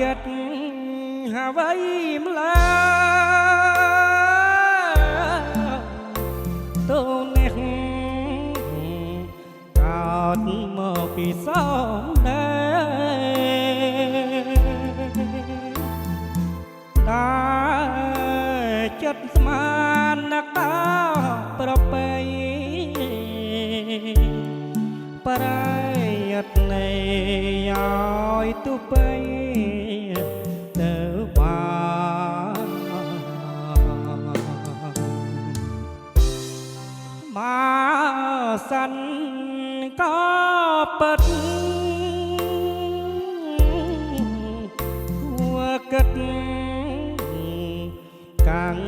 ចិត្តហាវៃម្លាតូននេះកោតមកពីសំដែរចិត្តស្មានណាក់តាប្របីប្រយ័ត្ននៃឲ្យទុបីទៅបានមកសិនក៏ពិតគួរគិតកាំង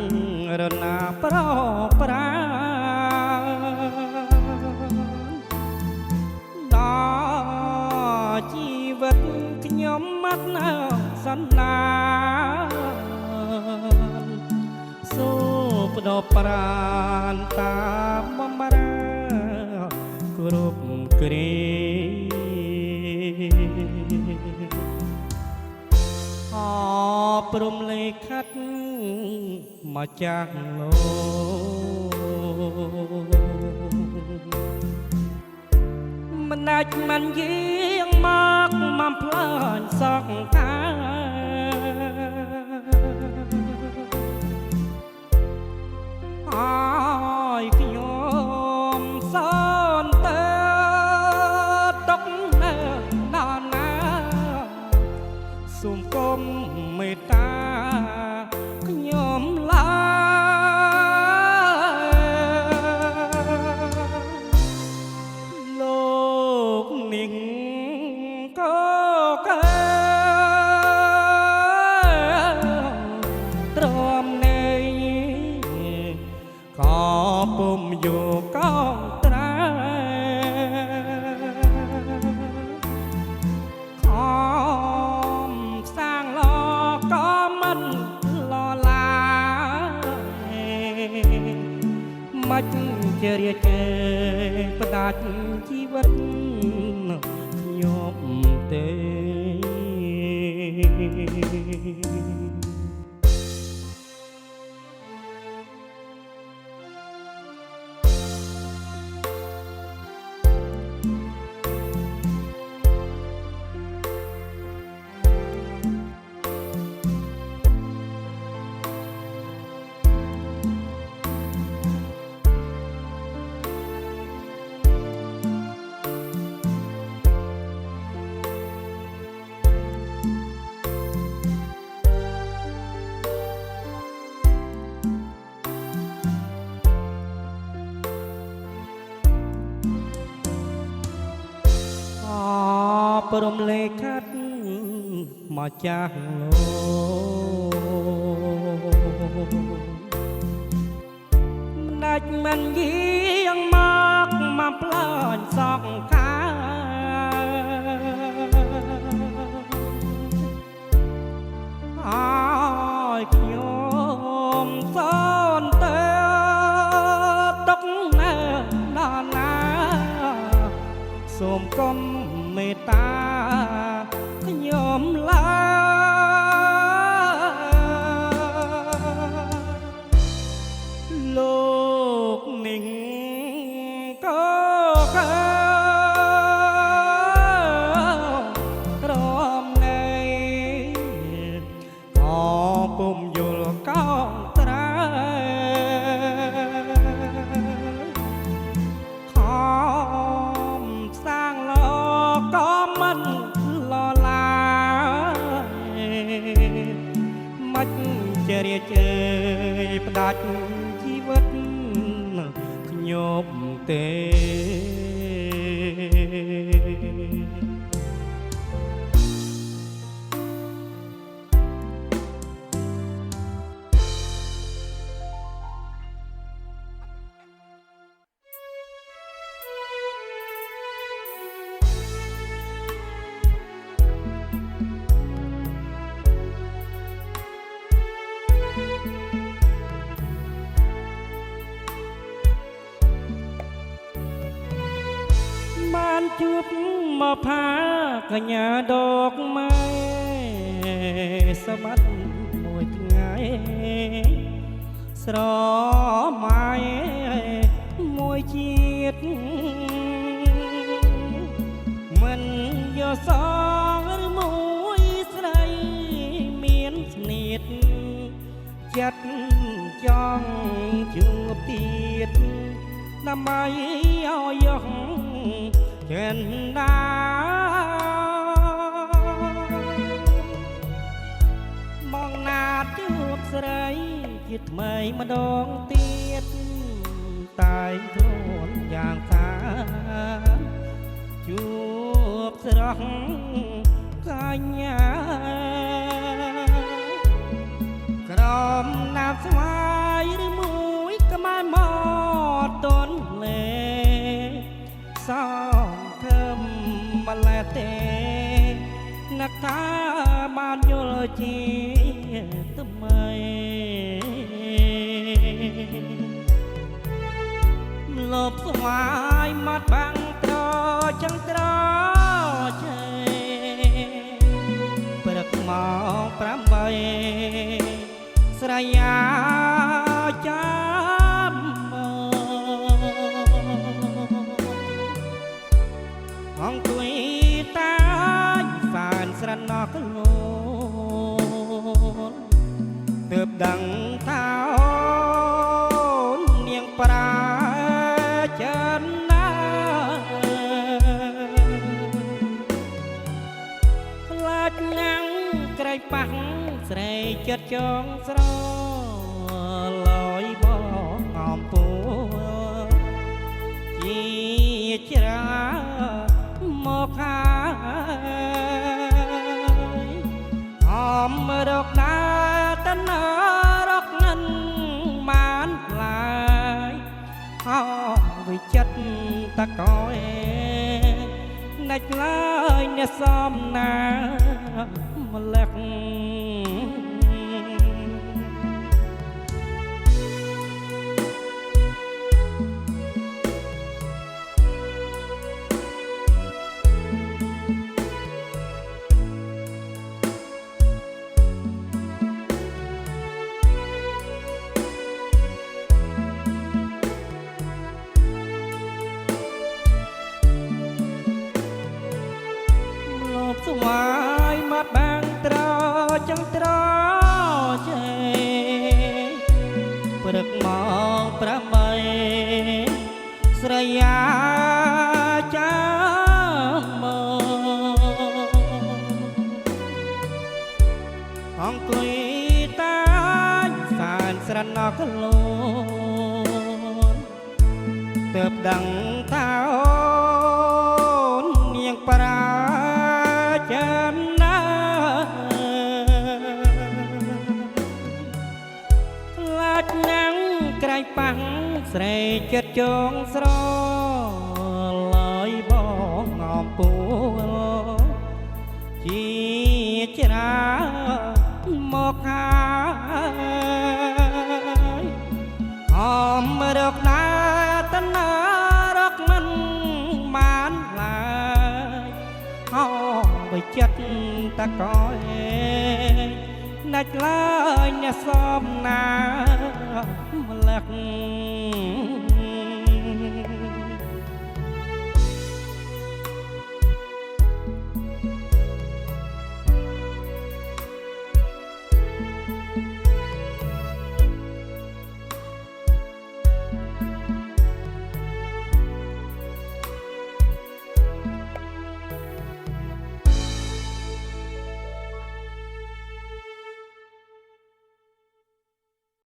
រណាប្រប្រាដល់ជីវិតខ្ញុំមកនៅសន្តានសូបដបប្រានតាមបំរើគ្រប់គ្រាអព្រមលេខិតមកចាស់លោកមិនដាច់មិនយាងមកផ្លាញ់សក់កាឲ្យខ្ញុំសនទៅទុកនៅដល់ណាសូមគុំមេត្តាខ្ញុំឡាលោកនាងក៏ទ្រាំនៃក៏ពុំយកកងត្រែខំសាងឡក៏មិនឡឡាមិនជារាជេផ្ដាច់ជីវិតខ្ញុំទេព្រមលេខិតមកចាស់លោកមិនដាច់មិនយាងមកផ្លាញ់សក់កាឲ្យខ្ញុំសនទៅទុកនៅដល់ណាសូមគុំមេត្តាខ្ញុំឡាលោកនាងក៏ទ្រាំនៃក៏ពុំយល់កោងត្រែខំសាងឡក៏មិនឡឡាមិនជារាជេផ្ដាច់ជីវិតខ្ញុំទេ ជួបមកផាកញ្ញាដកម៉ែ សម្បត្តិមួយថ្ងៃស្រមៃមួយជាតិមិនយកសងឬមួយស្រីមានស្នៀតចិត្តចង់ជួបទៀតដើម្បីឲ្យយកចិនដាមកណាតជួបស្រីជាថ្មីម្ដងទៀតតែងខ្លួនយ៉ាងសាជួបស្រស់កញ្ញាក្រមណាប់ស្វាយឬមួយក្បែរមកតនលេសងខឹមម្លេះទេនឹកថាបានយល់ជាថ្មីលបស្វាយមកបាំងត្រចឹងត្រជេព្រឹកមក8ស្រយាចាំអង្គុយតាចសានស្រណោះខ្លួនទើបដឹងថាអូននាងប្រាចិនណាខ្លាចងាំងក្រៃប៉ះស្រីចិត្តចងស្រលយបងអំពូជាច្រាមកហើយអមរកដាតណារកនឹងបានឡាយអោវិចិត្តតកោអេដាច់ឡើយអ្នកសំណាម្លេះស្វាយមកបាំងត្រចឹងត្រជេព្រឹកមក8ស្រយាចាំមកអង្គុយតាចសានស្រណោះខ្លួនទើបដឹងថាអូននាងប្រាចិនណាខ្លាចណាំងក្រៃប៉ះស្រីចិត្តចងស្រលយបងអំពូជាច្រាមកហើយអមរកណាតណារកមិនបានឡើយអោវិចិត្តតកោអេដាច់ឡើយអ្នកសំណាម្លេះ